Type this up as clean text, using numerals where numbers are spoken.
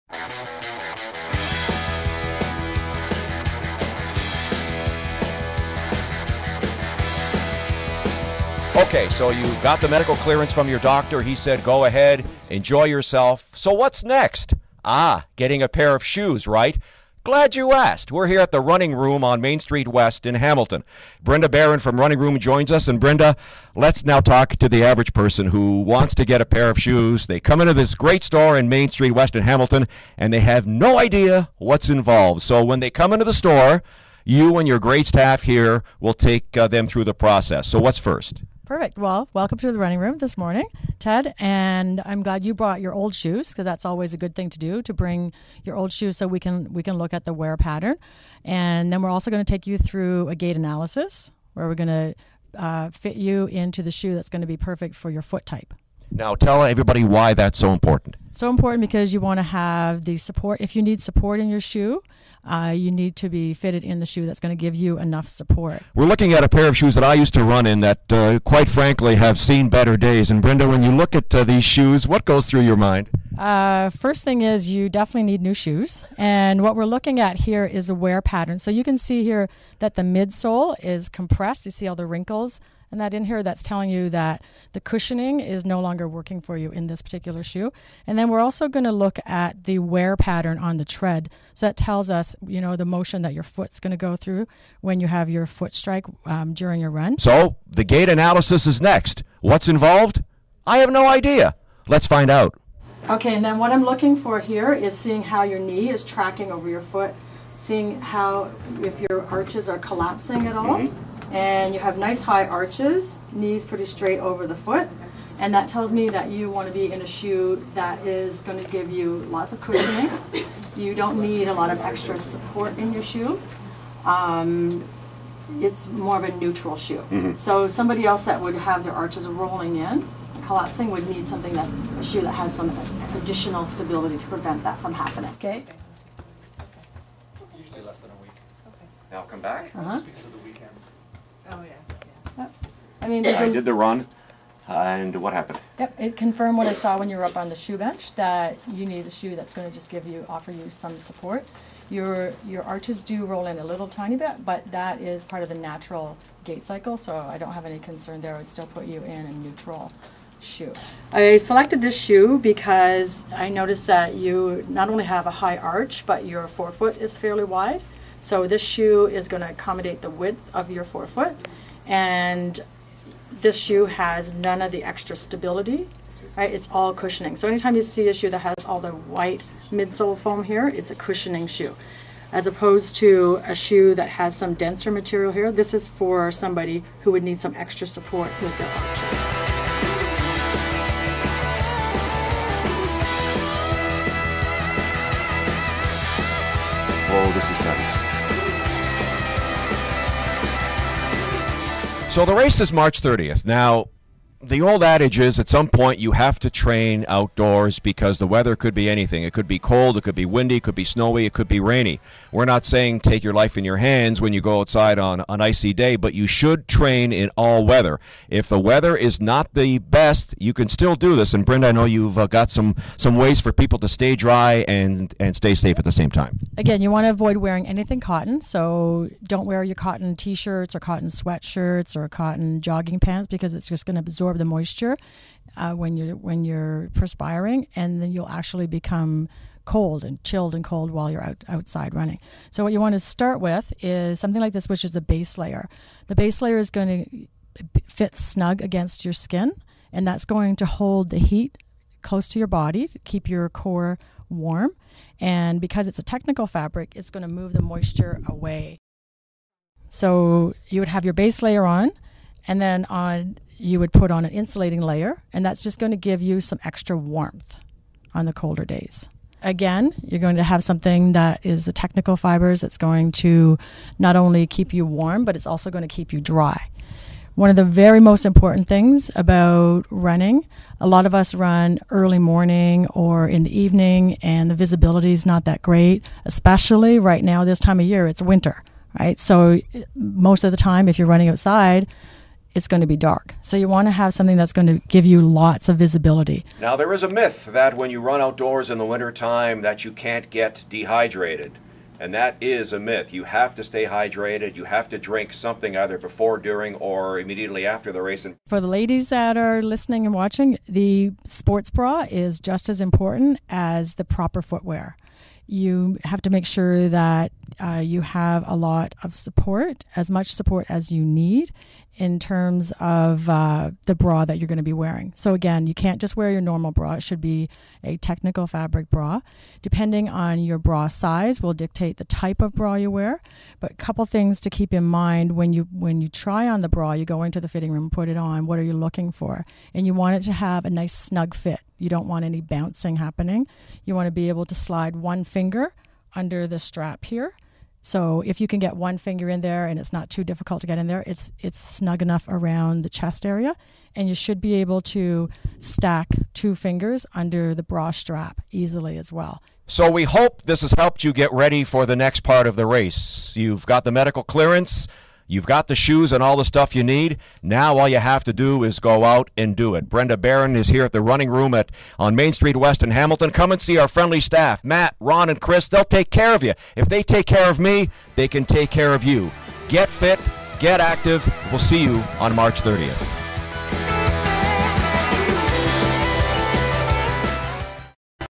Okay, so you've got the medical clearance from your doctor. He said, go ahead, enjoy yourself. So what's next? Getting a pair of shoes, right? Glad you asked. We're here at the Running Room on Main Street West in Hamilton. Brenda Barron from Running Room joins us. And Brenda, let's now talk to the average person who wants to get a pair of shoes. They come into this great store in Main Street West in Hamilton, and they have no idea what's involved. So when they come into the store, you and your great staff here will take them through the process. So what's first? Perfect. Well, welcome to the Running Room this morning, Ted, and I'm glad you brought your old shoes, because that's always a good thing to do, to bring your old shoes so we can look at the wear pattern. And then we're also going to take you through a gait analysis where we're going to fit you into the shoe that's going to be perfect for your foot type. Now tell everybody why that's so important. So important because you want to have the support. If you need support in your shoe, you need to be fitted in the shoe that's going to give you enough support. We're looking at a pair of shoes that I used to run in that, quite frankly, have seen better days. And Brenda, when you look at these shoes, what goes through your mind? First thing is you definitely need new shoes. And what we're looking at here is a wear pattern. So you can see here that the midsole is compressed. You see all the wrinkles and that in here, that's telling you that the cushioning is no longer working for you in this particular shoe. And then we're also going to look at the wear pattern on the tread. So that tells us, the motion that your foot's going to go through when you have your foot strike during your run. So the gait analysis is next. What's involved? I have no idea. Let's find out. Okay, and then what I'm looking for here is seeing how your knee is tracking over your foot, seeing how, if your arches are collapsing at all. Mm-hmm. And you have nice high arches, knees pretty straight over the foot. And that tells me that you want to be in a shoe that is going to give you lots of cushioning. You don't need a lot of extra support in your shoe. It's more of a neutral shoe. Mm-hmm. So somebody else that would have their arches rolling in, collapsing, would need a shoe that has some additional stability to prevent that from happening. Okay? Usually less than a week. Okay. Now come back. Just because of the weekend. Oh, yeah. Yep. I did the run, and what happened? Yep, it confirmed what I saw when you were up on the shoe bench, that you need a shoe that's going to just offer you some support. Your arches do roll in a little tiny bit, but that is part of the natural gait cycle, so I don't have any concern there. I would still put you in a neutral shoe. I selected this shoe because I noticed that you not only have a high arch, but your forefoot is fairly wide. So this shoe is going to accommodate the width of your forefoot, and this shoe has none of the extra stability, right? It's all cushioning. So anytime you see a shoe that has all the white midsole foam here, it's a cushioning shoe. As opposed to a shoe that has some denser material here, this is for somebody who would need some extra support with their arches. Oh, this is nice. So the race is March 30th. Now, the old adage is at some point you have to train outdoors because the weather could be anything. It could be cold, it could be windy, it could be snowy, it could be rainy. We're not saying take your life in your hands when you go outside on an icy day, but you should train in all weather. If the weather is not the best, you can still do this. And Brenda, I know you've got some ways for people to stay dry and stay safe at the same time. Again, you want to avoid wearing anything cotton, so don't wear your cotton t-shirts or cotton sweatshirts or cotton jogging pants, because it's just going to absorb the moisture when you're perspiring, and then you'll actually become cold and chilled and cold while you're outside running. So what you want to start with is something like this, which is a base layer. The base layer is going to fit snug against your skin, and that's going to hold the heat close to your body to keep your core warm. And because it's a technical fabric, it's going to move the moisture away. So you would have your base layer on, and then you would put on an insulating layer, and that's just going to give you some extra warmth on the colder days. Again, you're going to have something that is the technical fibers. It's going to not only keep you warm, but it's also going to keep you dry. One of the very most important things about running, a lot of us run early morning or in the evening, and the visibility is not that great, especially right now this time of year. It's winter, right? So most of the time, if you're running outside, it's going to be dark. So you want to have something that's going to give you lots of visibility. Now, there is a myth that when you run outdoors in the wintertime that you can't get dehydrated. And that is a myth. You have to stay hydrated. You have to drink something either before, during, or immediately after the race. For the ladies that are listening and watching, the sports bra is just as important as the proper footwear. You have to make sure that you have a lot of support, as much support as you need in terms of the bra that you're going to be wearing. So again, you can't just wear your normal bra. It should be a technical fabric bra. Depending on your bra size will dictate the type of bra you wear. But a couple things to keep in mind when you try on the bra, you go into the fitting room, put it on, what are you looking for? And you want it to have a nice snug fit. You don't want any bouncing happening. You want to be able to slide one finger under the strap here. So if you can get one finger in there and it's not too difficult to get in there, it's snug enough around the chest area, and you should be able to stack 2 fingers under the bra strap easily as well. So we hope this has helped you get ready for the next part of the race. You've got the medical clearance. You've got the shoes and all the stuff you need. Now all you have to do is go out and do it. Brenda Barron is here at the running room on Main Street West in Hamilton. Come and see our friendly staff. Matt, Ron, and Chris, they'll take care of you. If they take care of me, they can take care of you. Get fit, get active. We'll see you on March 30th.